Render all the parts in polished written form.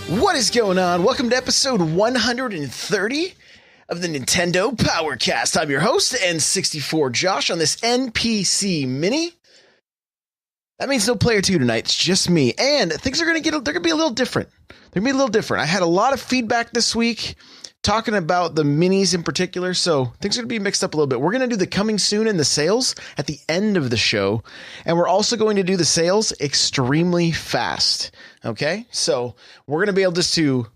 What is going on? Welcome to episode 130 of the Nintendo Powercast. I'm your host, N64 Josh, on this NPCmini. That means no player 2 tonight. It's just me. And things are going to be a little different. They're going to be a little different. I had a lot of feedback this week talking about the minis in particular, so things are going to be mixed up a little bit. We're going to do the coming soon and the sales at the end of the show, and we're also going to do the sales extremely fast. Okay, so we're going to be able just to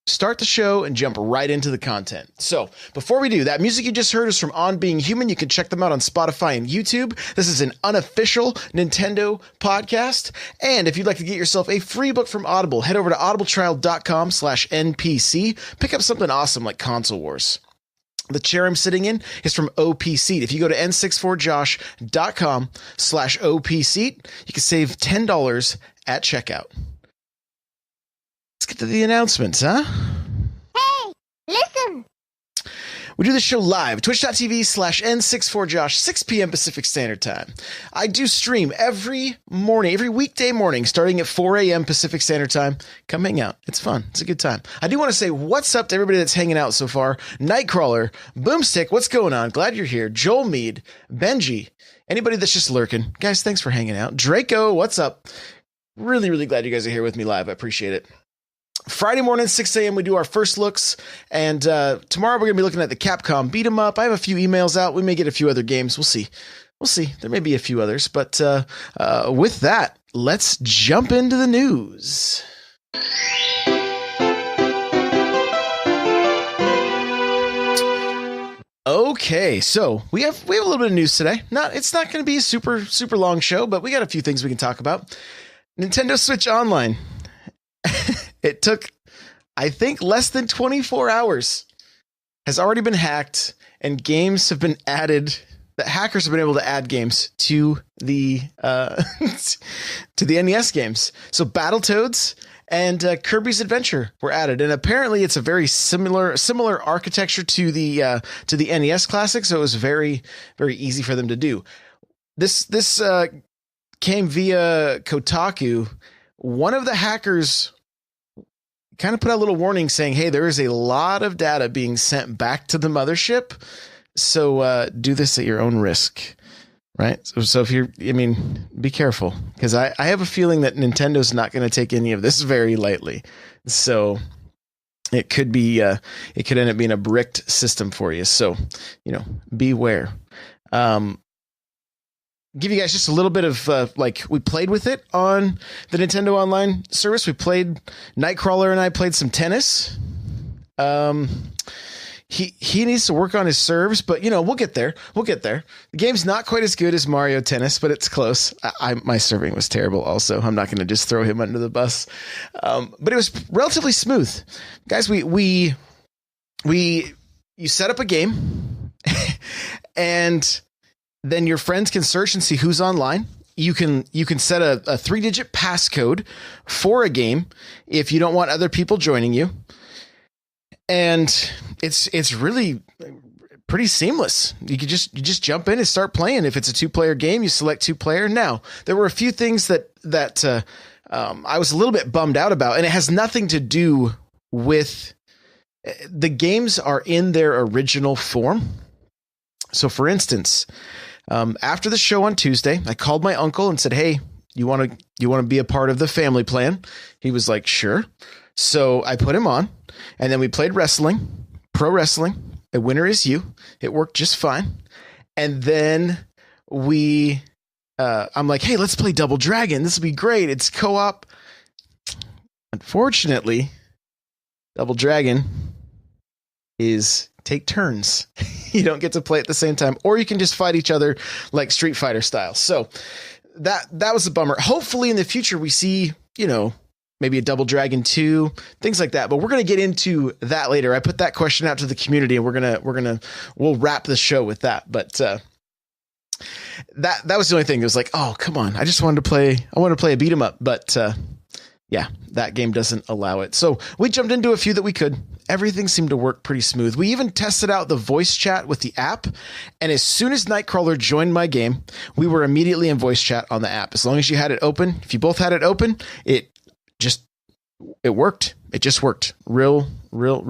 start the show and jump right into the content. So before we do, that music you just heard is from On Being Human. You can check them out on Spotify and YouTube. This is an unofficial Nintendo podcast. And if you'd like to get yourself a free book from Audible, head over to audibletrial.com/NPC. Pick up something awesome like Console Wars. The chair I'm sitting in is from Opseat. If you go to n64josh.com/Opseat, you can save $10 at checkout. Let's get to the announcements, huh? Hey, listen! We do this show live, twitch.tv/N64Josh, 6 p.m. Pacific Standard Time. I do stream every morning, every weekday morning, starting at 4 a.m. Pacific Standard Time. Come hang out. It's fun. It's a good time. I do want to say what's up to everybody that's hanging out so far. Nightcrawler, Boomstick, what's going on? Glad you're here. Joel Mead, Benji, anybody that's just lurking. Guys, thanks for hanging out. Draco, what's up? Really, really glad you guys are here with me live. I appreciate it. Friday morning, 6 a.m., we do our first looks, and tomorrow we're going to be looking at the Capcom Beat 'em Up. I have a few emails out. We may get a few other games. We'll see. There may be a few others, but with that, let's jump into the news. Okay, so we have a little bit of news today. It's not going to be a super long show, but we got a few things we can talk about. Nintendo Switch Online. It took, I think, less than 24 hours. Has already been hacked, and games have been added. The hackers have been able to add games to the to the NES games. So Battletoads and Kirby's Adventure were added, and apparently it's a very similar architecture to the NES Classic. So it was very, very easy for them to do. This came via Kotaku. One of the hackers kind of put out a little warning saying, hey, there is a lot of data being sent back to the mothership. So do this at your own risk, right? So if be careful, because I have a feeling that Nintendo's not going to take any of this very lightly. So it could end up being a bricked system for you. So, beware. Give you guys just a little bit of we played with it on the Nintendo Online service. We played Nightcrawler and I played some tennis. He needs to work on his serves, but we'll get there. The game's not quite as good as Mario Tennis, but it's close. My serving was terrible. Also, I'm not going to just throw him under the bus. But it was relatively smooth, guys. You set up a game, and then your friends can search and see who's online. You can set a 3-digit passcode for a game if you don't want other people joining you. And it's really pretty seamless. You just jump in and start playing. If it's a 2-player game, you select 2-player. Now, there were a few things that I was a little bit bummed out about, and it has nothing to do with the games are in their original form. So, for instance, after the show on Tuesday, I called my uncle and said, hey, you want to be a part of the family plan? He was like, sure. So I put him on, and then we played pro wrestling. The winner is you. It worked just fine. And then I'm like, hey, let's play Double Dragon. This will be great. It's co-op. Unfortunately, Double Dragon is take turns. You don't get to play at the same time, or you can just fight each other like Street Fighter style. So that was a bummer. Hopefully in the future we see, maybe a Double Dragon 2, things like that. But we're going to get into that later. I put that question out to the community, and we'll wrap the show with that. But that was the only thing. It was like, oh, come on. I wanted to play a beat 'em up, but yeah, that game doesn't allow it. So we jumped into a few that we could. Everything seemed to work pretty smooth. We even tested out the voice chat with the app, and as soon as Nightcrawler joined my game, we were immediately in voice chat on the app. As long as you had it open, if you both had it open, it just it worked. It just worked real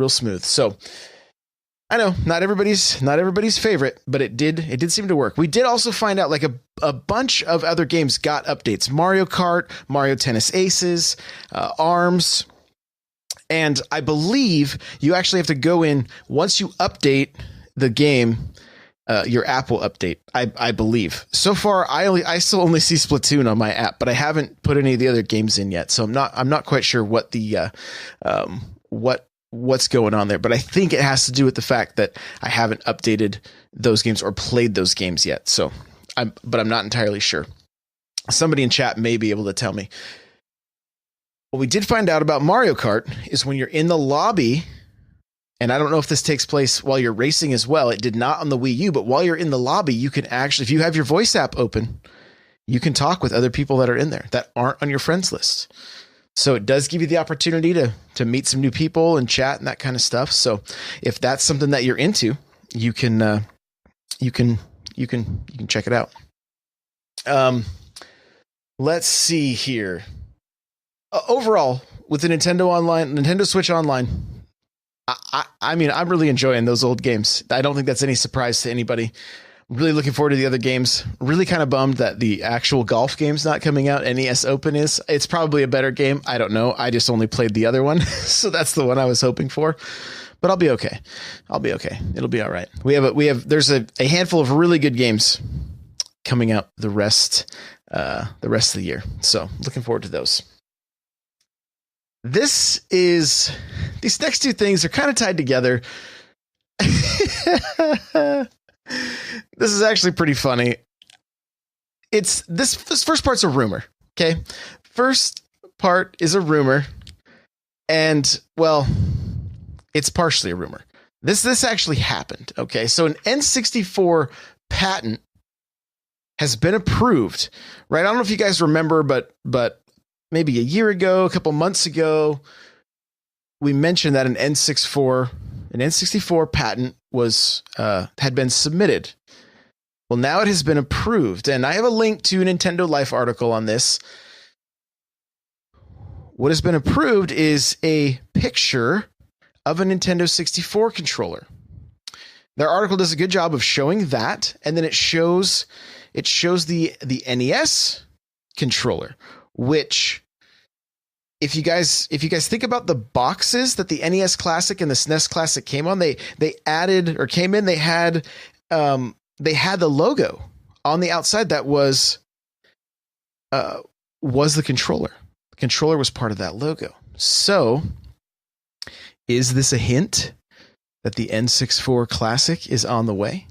smooth. So I know not everybody's favorite, but it did seem to work. We did also find out like a bunch of other games got updates. Mario Kart, Mario Tennis Aces, ARMS. And I believe you actually have to go in once you update the game. Your app will update. I believe. So far, I still only see Splatoon on my app, but I haven't put any of the other games in yet. So I'm not quite sure what the what's going on there. But I think it has to do with the fact that I haven't updated those games or played those games yet. So I'm not entirely sure. Somebody in chat may be able to tell me. What we did find out about Mario Kart is when you're in the lobby, and I don't know if this takes place while you're racing as well. It did not on the Wii U, but while you're in the lobby, you can actually, if you have your voice app open, you can talk with other people that are in there that aren't on your friends list. So it does give you the opportunity to meet some new people and chat and that kind of stuff. So if that's something that you're into, you can check it out. Let's see here. Overall, with the Nintendo Switch Online, I mean, I'm really enjoying those old games. I don't think that's any surprise to anybody. Really looking forward to the other games. Really kind of bummed that the actual golf game's not coming out. NES Open is. It's probably a better game. I don't know. I just only played the other one. So that's the one I was hoping for. But I'll be okay. It'll be all right. There's a handful of really good games coming out the rest of the year. So looking forward to those. These next two things are kind of tied together. This is actually pretty funny. This first part's a rumor. Okay. First part is a rumor. And well, it's partially a rumor. This actually happened. Okay. So an N64 patent has been approved, right? I don't know if you guys remember, but maybe a year ago, a couple months ago, we mentioned that an N64 patent had been submitted. Well, now it has been approved, and I have a link to a Nintendo Life article on this. What has been approved is a picture of a Nintendo 64 controller. Their article does a good job of showing that, and then it shows the NES controller, which if you guys think about the boxes that the NES Classic and the SNES Classic came on, they had the logo on the outside that was the controller. The controller was part of that logo. So is this a hint that the N64 Classic is on the way?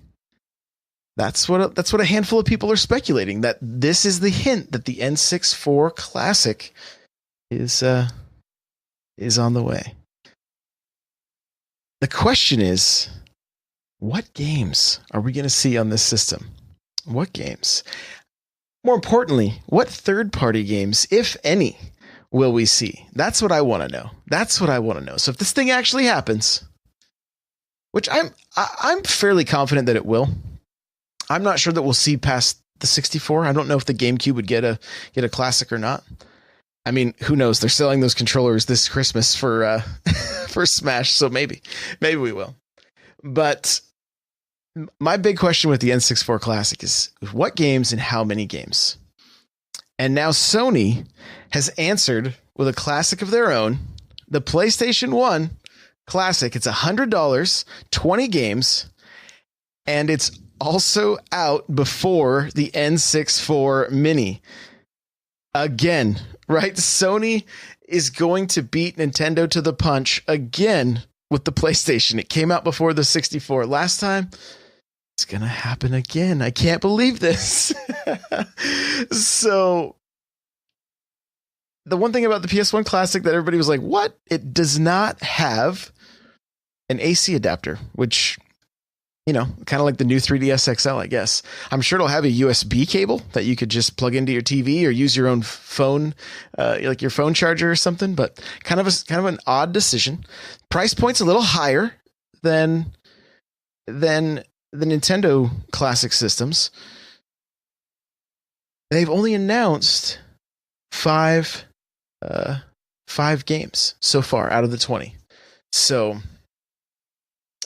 That's what a handful of people are speculating, that this is the hint that the N64 Classic is on the way. The question is, what games are we going to see on this system? What games? More importantly, what third-party games, if any, will we see? That's what I want to know. So if this thing actually happens, which I'm fairly confident that it will. I'm not sure that we'll see past the 64. I don't know if the GameCube would get a Classic or not. I mean, who knows? They're selling those controllers this Christmas for Smash, so maybe we will. But my big question with the N64 Classic is what games and how many games? And now Sony has answered with a classic of their own, the PlayStation 1 Classic. It's $100, 20 games, and it's also out before the N64 Mini. Again, right? Sony is going to beat Nintendo to the punch again with the PlayStation. It came out before the 64 last time. It's going to happen again. I can't believe this. So the one thing about the PS1 Classic that everybody was like, what? It does not have an AC adapter, which, you know, kind of like the new 3DS XL, I guess. I'm sure it'll have a USB cable that you could just plug into your TV or use your own phone, like your phone charger or something, but kind of an odd decision. Price point's a little higher than the Nintendo Classic systems. They've only announced five 5 games so far out of the 20. So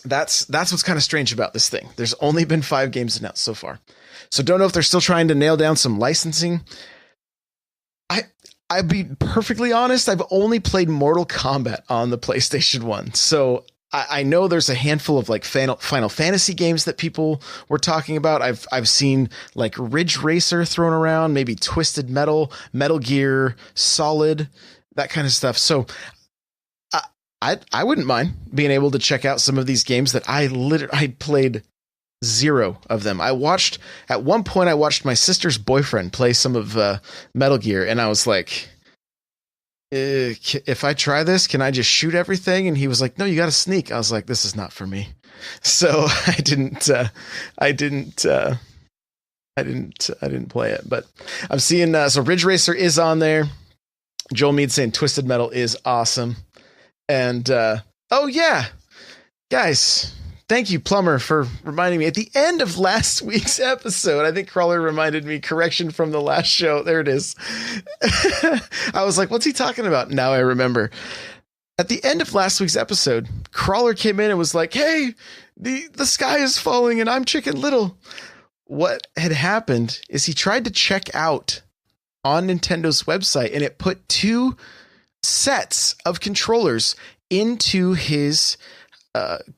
that's what's kind of strange about this thing. There's only been 5 games announced so far. So don't know if they're still trying to nail down some licensing. I'd be perfectly honest, I've only played Mortal Kombat on the PlayStation 1. So I know there's a handful of like Final Fantasy games that people were talking about. I've seen like Ridge Racer thrown around, maybe Twisted Metal, Metal Gear Solid, that kind of stuff. So I wouldn't mind being able to check out some of these games that I played 0 of them. At one point I watched my sister's boyfriend play some of Metal Gear, and I was like, if I try this, can I just shoot everything? And he was like, no, you got to sneak. I was like, this is not for me. So I didn't play it, but I'm seeing, so Ridge Racer is on there. Joel Mead saying Twisted Metal is awesome. And, oh yeah, guys, thank you, Plumber, for reminding me at the end of last week's episode. I think Crawler reminded me, correction from the last show. There it is. I was like, what's he talking about? Now I remember. At the end of last week's episode, Crawler came in and was like, hey, the sky is falling and I'm Chicken Little. What had happened is he tried to check out on Nintendo's website, and it put 2 sets of controllers into his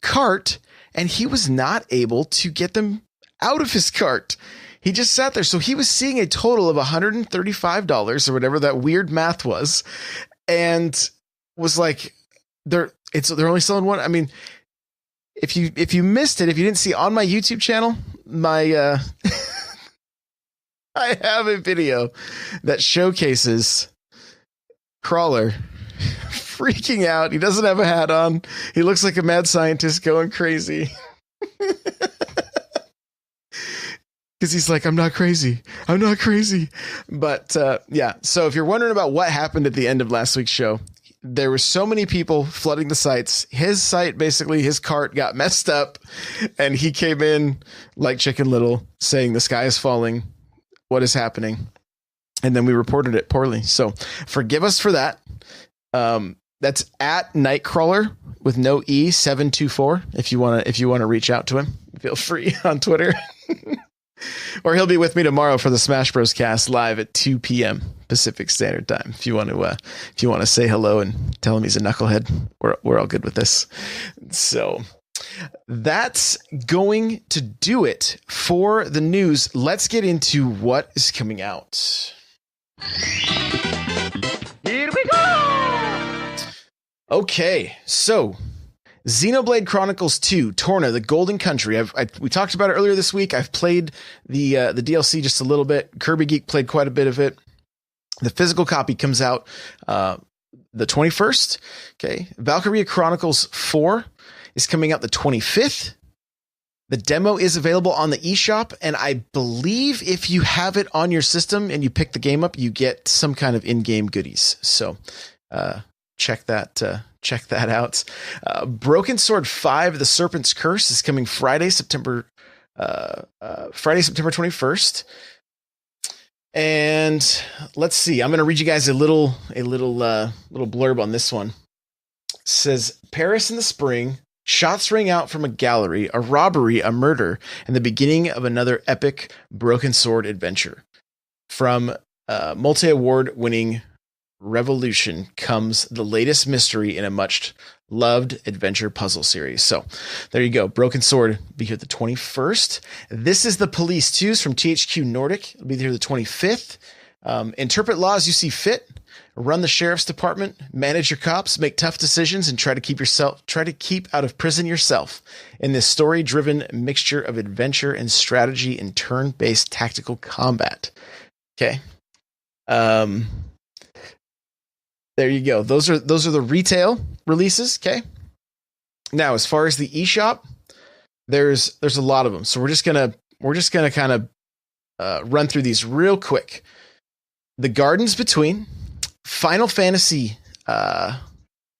cart, and he was not able to get them out of his cart. He just sat there. So he was seeing a total of $135 or whatever that weird math was, and was like, they're only selling one. I mean, if you missed it, if you didn't see on my YouTube channel, my I have a video that showcases Crawler freaking out. He doesn't have a hat on. He looks like a mad scientist going crazy. Because he's like, I'm not crazy. But yeah, so if you're wondering about what happened at the end of last week's show, there were so many people flooding the sites. His site, basically, his cart got messed up, and he came in like Chicken Little saying the sky is falling. What is happening? And then we reported it poorly. So forgive us for that. That's at Nightcrawler with no E724. If you want to reach out to him, feel free on Twitter. Or he'll be with me tomorrow for the Smash Bros. Cast live at 2 p.m. Pacific Standard Time. If you want to say hello and tell him he's a knucklehead, we're all good with this. So that's going to do it for the news. Let's get into what is coming out. Here we go! Okay, so Xenoblade Chronicles 2, Torna, the Golden Country. We talked about it earlier this week. I've played the DLC just a little bit. Kirby Geek played quite a bit of it. The physical copy comes out the 21st. Okay, Valkyria Chronicles 4 is coming out the 25th. The demo is available on the eShop, and I believe if you have it on your system and you pick the game up, you get some kind of in-game goodies. So check that out. Broken Sword 5: The Serpent's Curse is coming Friday, September 21st. And let's see. I'm going to read you guys a little blurb on this one. It says, Paris in the spring. Shots ring out from a gallery, a robbery, a murder, and the beginning of another epic Broken Sword adventure. From multi-award winning Revolution comes the latest mystery in a much loved adventure puzzle series. So there you go. Broken Sword will be here the 21st. This is the Police 2s from THQ Nordic. It'll be here the 25th. Interpret laws you see fit. Run the sheriff's department, manage your cops, make tough decisions, and try to keep out of prison yourself in this story-driven mixture of adventure and strategy and turn-based tactical combat. Okay. There you go. Those are the retail releases. Okay. Now, as far as the eShop, there's a lot of them. So we're just gonna kind of run through these real quick. The Gardens Between. Final Fantasy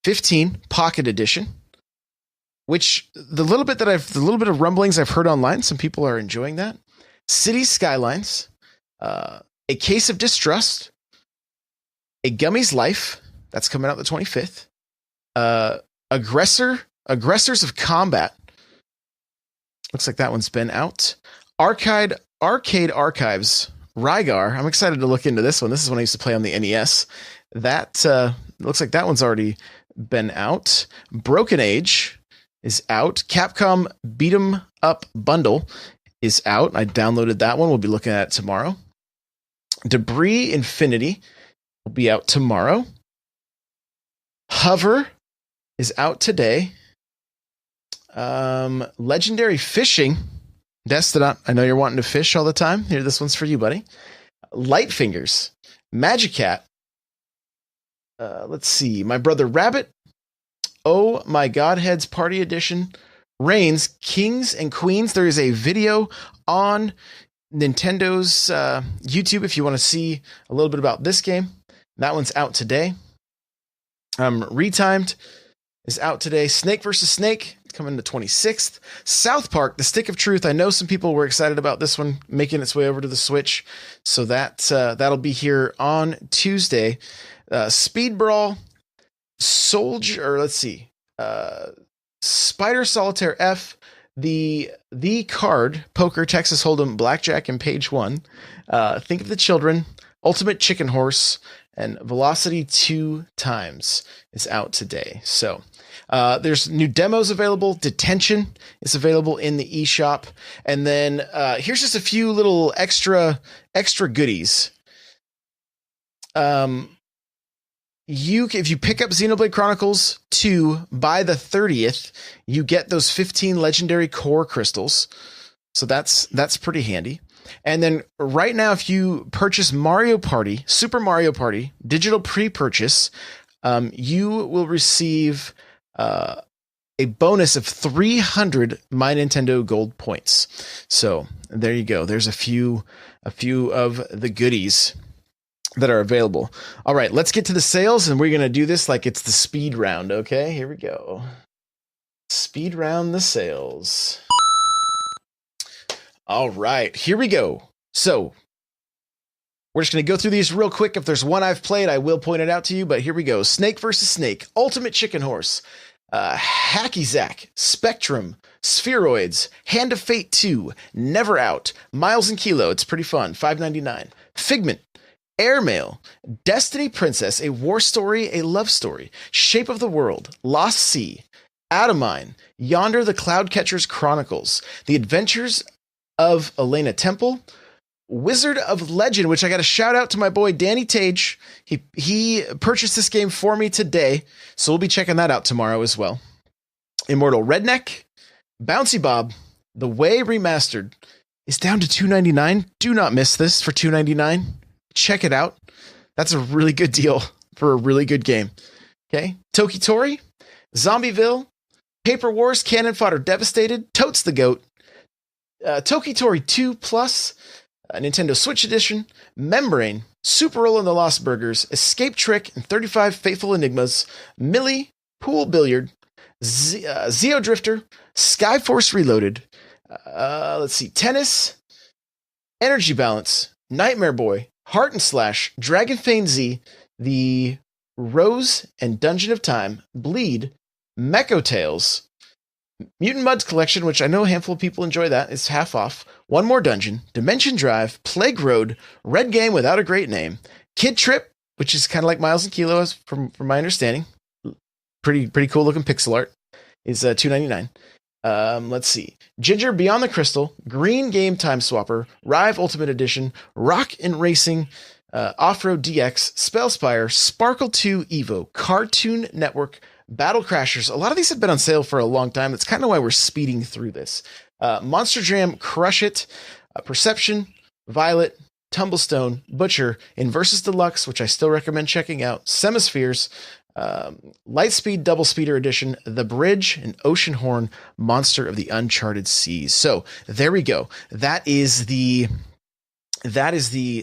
15 Pocket Edition, which the little bit of rumblings I've heard online, some people are enjoying that. City Skylines, A Case of Distrust, A Gummy's Life, That's coming out the 25th. Aggressors of Combat. Looks like that one's been out. Arcade Archives. Rygar. I'm excited to look into this one. This is one I used to play on the NES. That looks like that one's already been out. Broken Age is out. Capcom Beat 'em Up Bundle is out. I downloaded that one. We'll be looking at it tomorrow. Debris Infinity will be out tomorrow. Hover is out today. Legendary Fishing. Destinot, I know you're wanting to fish all the time. Here, this one's for you, buddy. Light Fingers. Magicat. Let's see. My Brother Rabbit. Oh My Godhead's Party Edition. Reigns, Kings and Queens. There is a video on Nintendo's YouTube if you want to see a little bit about this game. That one's out today. Retimed is out today. Snake vs. Snake coming the 26th. South Park, The Stick of Truth. I know some people were excited about this one making its way over to the Switch, so that'll be here on Tuesday. Speed Brawl, Soldier, or let's see, Spider Solitaire F, the card, Poker, Texas Hold'em, Blackjack, and Page 1. Think of the Children, Ultimate Chicken Horse, and Velocity 2 Times is out today. So there's new demos available. Detention is available in the eShop. And then here's just a few little extra goodies. If you pick up Xenoblade Chronicles 2 by the 30th, you get those 15 legendary core crystals. So that's pretty handy. And then right now, if you purchase Super Mario Party, digital pre-purchase, you will receive a bonus of 300 My Nintendo Gold points. So there you go. There's a few of the goodies that are available. All right, let's get to the sales, and we're going to do this like it's the speed round. Okay, here we go. Speed round the sales. All right, here we go. So we're just going to go through these real quick. If there's one I've played, I will point it out to you, but here we go. Snake vs. Snake, Ultimate Chicken Horse, Hacky Zack, Spectrum, Spheroids, Hand of Fate 2, Never Out, Miles and Kilo, it's pretty fun, $5.99. Figment, Airmail, Destiny Princess, A War Story, A Love Story, Shape of the World, Lost Sea, Adamine, Yonder the Cloudcatcher's Chronicles, The Adventures of Elena Temple, Wizard of Legend, which I got a shout out to my boy Danny Tage. He purchased this game for me today, so we'll be checking that out tomorrow as well. Immortal Redneck, Bouncy Bob, The Way Remastered is down to $2.99. Do not miss this for $2.99. Check it out. That's a really good deal for a really good game. Okay, Toki Tori, Zombieville, Paper Wars, Cannon Fodder Devastated, Totes the Goat, Toki Tori 2 Plus, Nintendo Switch Edition, Membrane, Super Roll and the Lost Burgers, Escape Trick, and 35 Faithful Enigmas, Millie, Pool Billiard, Zeo Drifter, Skyforce Reloaded, let's see, Tennis, Energy Balance, Nightmare Boy, Heart and Slash, Dragon Fane Z, The Rose and Dungeon of Time, Bleed, Mecho Tales, Mutant Mudds Collection, which I know a handful of people enjoy that. It's half off. One More Dungeon, Dimension Drive, Plague Road, Red Game Without a Great Name, Kid Trip, which is kind of like Miles and Kilos from my understanding. Pretty cool looking pixel art. Is $2.99. Let's see. Ginger Beyond the Crystal, Green Game Time Swapper, Rive Ultimate Edition, Rock and Racing, Off-Road DX, Spellspire, Sparkle 2 Evo, Cartoon Network, Battle Crashers. A lot of these have been on sale for a long time. That's kind of why we're speeding through this. Monster Jam, Crush It, Perception, Violet, Tumblestone, Butcher, Inversus Deluxe, which I still recommend checking out, Semispheres, Lightspeed Double Speeder Edition, The Bridge, and Ocean Horn, Monster of the Uncharted Seas. So there we go. That is the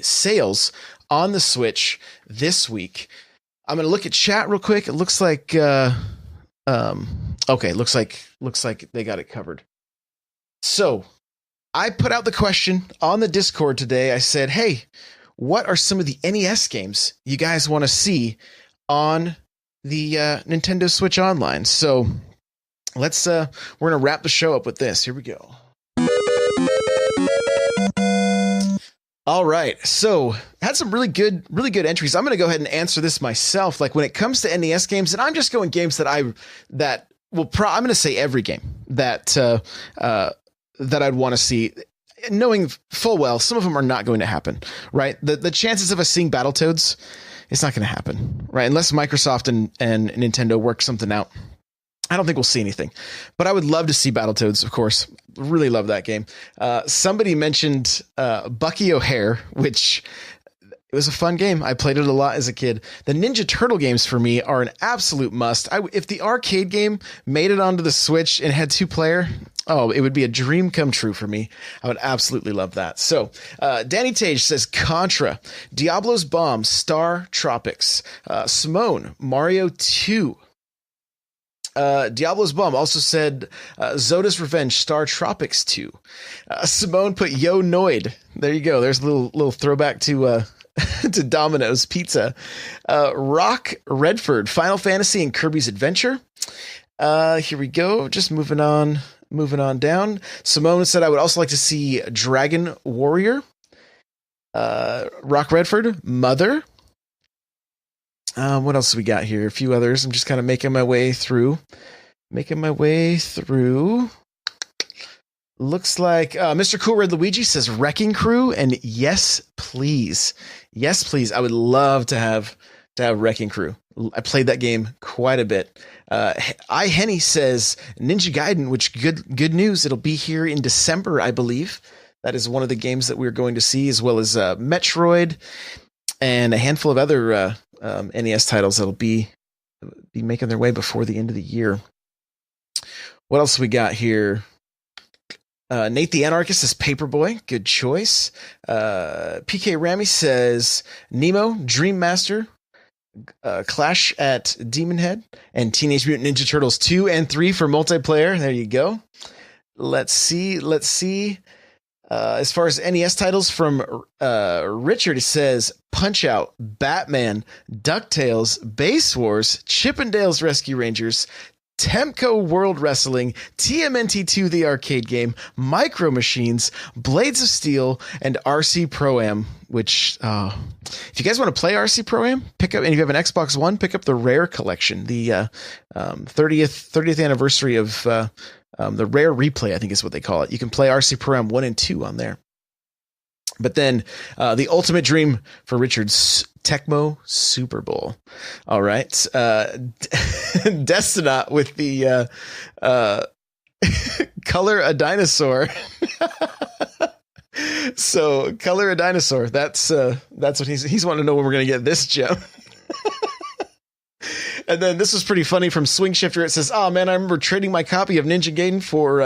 sales on the Switch this week. I'm gonna look at chat real quick. It looks like okay, looks like they got it covered. So I put out the question on the Discord today. I said, hey, what are some of the NES games you guys want to see on the Nintendo Switch Online. So let's we're gonna wrap the show up with this. Here we go. All right, so had some really good entries. I'm gonna go ahead and answer this myself. Like when it comes to NES games, and I'm just going games that I'm gonna say every game that I'd want to see, knowing full well some of them are not going to happen. Right, the chances of us seeing Battletoads, it's not going to happen. Right, unless Microsoft and Nintendo work something out. I don't think we'll see anything, but I would love to see Battletoads, of course. Really love that game. Somebody mentioned Bucky O'Hare, which it was a fun game. I played it a lot as a kid. The Ninja Turtle games for me are an absolute must. If the arcade game made it onto the Switch and had 2-player, it would be a dream come true for me. I would absolutely love that. So Danny Tage says Contra, Diablo's Bomb, Star Tropics, Simone, Mario 2. Diablo's Bomb also said Zoda's Revenge, Star Tropics 2. Simone put Yo Noid. There you go. There's a little throwback to to Domino's Pizza. Rock Redford, Final Fantasy and Kirby's Adventure. Here we go. Just moving on down. Simone said I would also like to see Dragon Warrior. Rock Redford, Mother. What else we got here? A few others. I'm just kind of making my way through. Looks like Mr. Cool Red Luigi says Wrecking Crew, and yes, please. Yes, please. I would love to have Wrecking Crew. I played that game quite a bit. Henny says Ninja Gaiden, which good news. It'll be here in December, I believe. That is one of the games that we're going to see, as well as Metroid and a handful of other NES titles that'll be making their way before the end of the year. What else we got here? Nate the Anarchist says Paperboy. Good choice. PK Ramy says Nemo, Dream Master, Clash at Demon Head, and Teenage Mutant Ninja Turtles 2 and 3 for multiplayer. There you go. Let's see. As far as NES titles from Richard, it says Punch-Out, Batman, DuckTales, Base Wars, Chippendales Rescue Rangers, Temco World Wrestling, TMNT2 the arcade game, Micro Machines, Blades of Steel, and RC Pro-Am, which if you guys want to play RC Pro-Am, pick up, and if you have an Xbox One, pick up the Rare Collection, the 30th anniversary of the Rare Replay, I think is what they call it. You can play RC Pro-Am 1 and 2 on there. But then the ultimate dream for Richard's Tecmo Super Bowl. All right. Destinaut with the Color a Dinosaur. So Color a Dinosaur. That's what he's wanting to know when we're going to get this gem. And then this was pretty funny from Swing Shifter. It says, "Oh man, I remember trading my copy of Ninja Gaiden for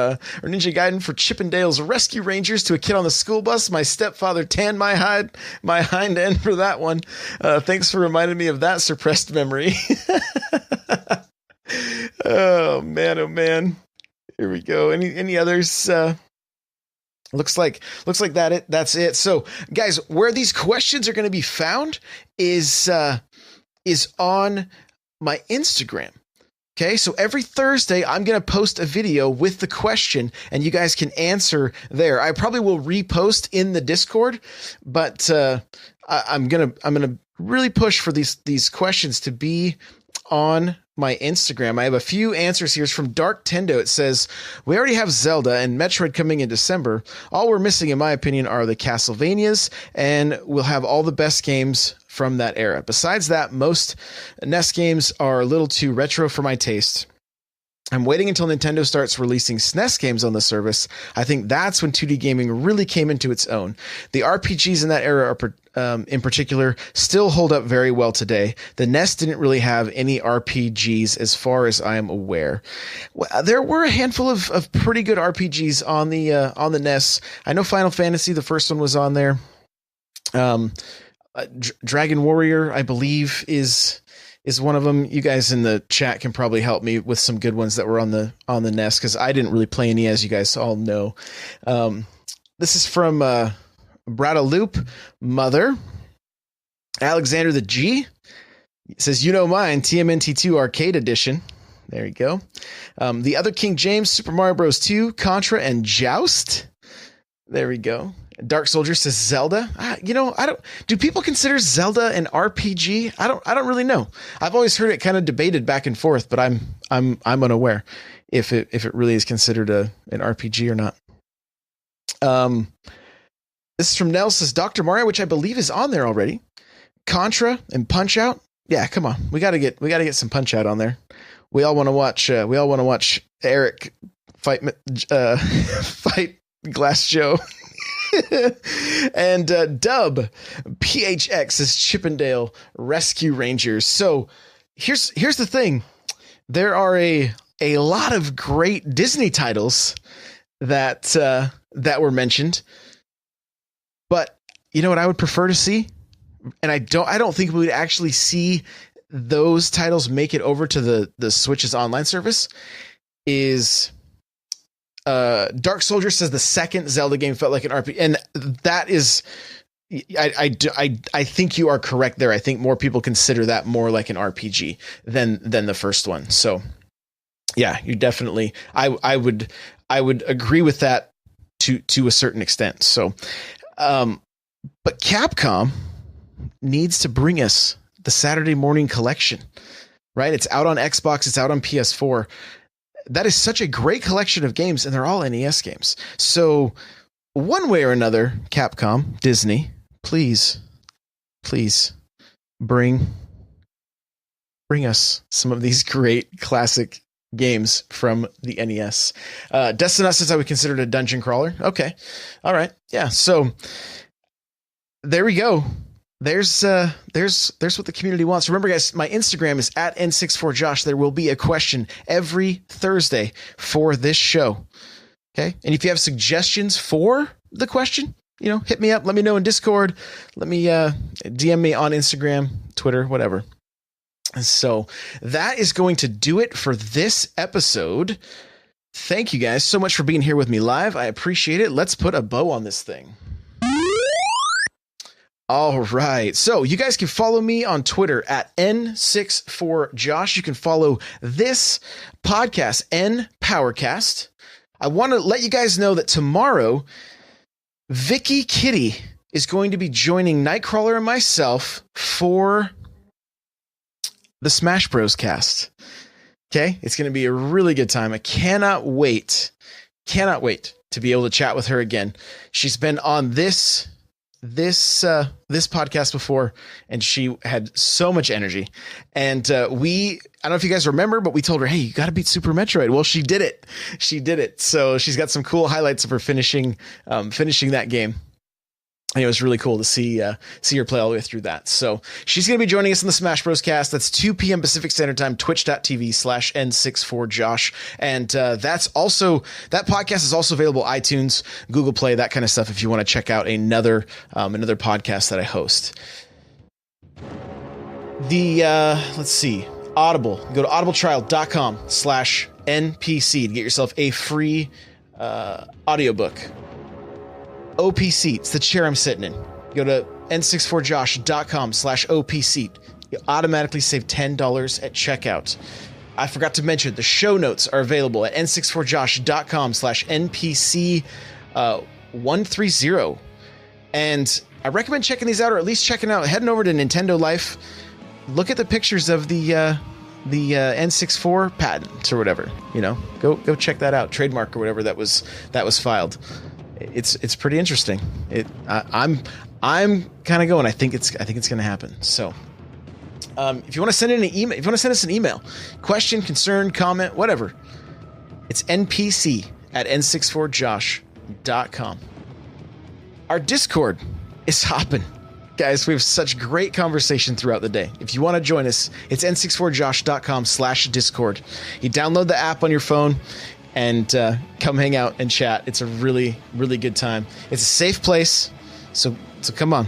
Chippendales Rescue Rangers to a kid on the school bus. My stepfather tanned my hind end for that one. Thanks for reminding me of that suppressed memory." Oh man. Here we go. Any others? Looks like that's it. So guys, where these questions are going to be found is on my Instagram. Okay, so every Thursday I'm going to post a video with the question and you guys can answer there. I probably will repost in the Discord, but I'm going to really push for these questions to be on my Instagram. I have a few answers here. It's from Dark Tendo. It says, "We already have Zelda and Metroid coming in December. All we're missing, in my opinion, are the Castlevanias, and we'll have all the best games from that era. Besides that, most NES games are a little too retro for my taste. I'm waiting until Nintendo starts releasing SNES games on the service. I think that's when 2D gaming really came into its own. The RPGs in that era in particular still hold up very well today. The NES didn't really have any RPGs as far as I am aware. Well, there were a handful of pretty good RPGs on the NES. I know Final Fantasy, the first one, was on there. Dragon Warrior, I believe, is one of them. You guys in the chat can probably help me with some good ones that were on the NES, because I didn't really play any, as you guys all know. This is from Bradaloop, Mother, Alexander the G, It says, mine, TMNT2 Arcade Edition. There you go. The Other King James, Super Mario Bros. 2, Contra, and Joust. There we go. Dark Soldier says Zelda. I don't. Do people consider Zelda an RPG? I don't really know. I've always heard it kind of debated back and forth, but I'm unaware if it really is considered an RPG or not. This is from Nell, says Dr. Mario, which I believe is on there already. Contra and Punch Out. Yeah, come on. We gotta get some Punch Out on there. We all want to watch Eric fight Glass Joe. And Dub PHX is Chippendale Rescue Rangers. So here's the thing. There are a lot of great Disney titles that were mentioned. But you know what I would prefer to see? And I don't think we would actually see those titles make it over to the Switch's online service. Is Dark Soldier says the second Zelda game felt like an RPG, and that is, I think you are correct there. I think more people consider that more like an RPG than the first one. So yeah, you definitely, I would agree with that to a certain extent. So, but Capcom needs to bring us the Saturday Morning Collection, right? It's out on Xbox. It's out on PS4. That is such a great collection of games, and they're all NES games. So one way or another, Capcom, Disney, please bring us some of these great classic games from the NES. Destinat says I would consider it a dungeon crawler. Okay. All right. Yeah. So there we go. There's what the community wants. Remember, guys, my Instagram is at N64Josh. There will be a question every Thursday for this show. Okay. And if you have suggestions for the question, hit me up. Let me know in Discord. Let me DM me on Instagram, Twitter, whatever. So that is going to do it for this episode. Thank you guys so much for being here with me live. I appreciate it. Let's put a bow on this thing. All right. So you guys can follow me on Twitter at N64Josh. You can follow this podcast, N Powercast. I want to let you guys know that tomorrow, Vicky Kitty is going to be joining Nightcrawler and myself for the Smash Bros. Cast. Okay. It's going to be a really good time. I cannot wait to be able to chat with her again. She's been on this podcast before, and she had so much energy. And I don't know if you guys remember, but we told her, hey, you got to beat Super Metroid. Well, she did it. So she's got some cool highlights of her finishing that game. And it was really cool to see her play all the way through that. So she's going to be joining us in the Smash Bros. Cast. That's 2 p.m. Pacific Standard Time, twitch.tv/N64Josh. And that podcast is also available iTunes, Google Play, that kind of stuff if you want to check out another podcast that I host. Let's see, Audible. Go to audibletrial.com/NPC to get yourself a free audiobook. Opseat, it's the chair I'm sitting in. Go to n64josh.com/opseat. You automatically save $10 at checkout. I forgot to mention the show notes are available at n64josh.com/NPC130. And I recommend checking these out, or at least heading over to Nintendo Life. Look at the pictures of the N64 patent or whatever. Go check that out. Trademark or whatever that was filed. It's pretty interesting. I'm kind of going. I think it's going to happen. So, if you want to send in an email, if you want to send us an email, question, concern, comment, whatever, it's npc@n64josh.com. Our Discord is hopping, guys. We have such great conversation throughout the day. If you want to join us, it's n64josh.com/discord. You download the app on your phone and come hang out and chat. It's a really, really good time. It's a safe place, so come on,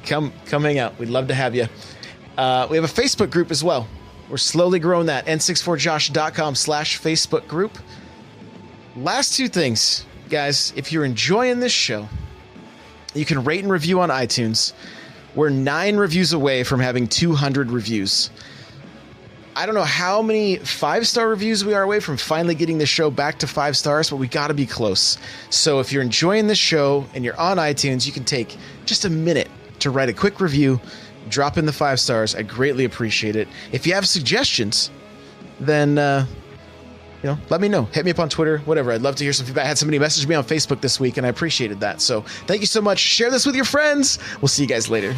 come hang out. We'd love to have you. We have a Facebook group as well. We're slowly growing that. n64josh.com/Facebook group. Last two things, guys. If you're enjoying this show, you can rate and review on iTunes. We're 9 reviews away from having 200 reviews. I don't know how many 5-star reviews we are away from finally getting the show back to 5 stars, but we got to be close. So if you're enjoying the show and you're on iTunes, you can take just a minute to write a quick review, drop in the 5 stars. I greatly appreciate it. If you have suggestions, then let me know. Hit me up on Twitter, whatever. I'd love to hear some feedback. I had somebody message me on Facebook this week, and I appreciated that. So thank you so much. Share this with your friends. We'll see you guys later.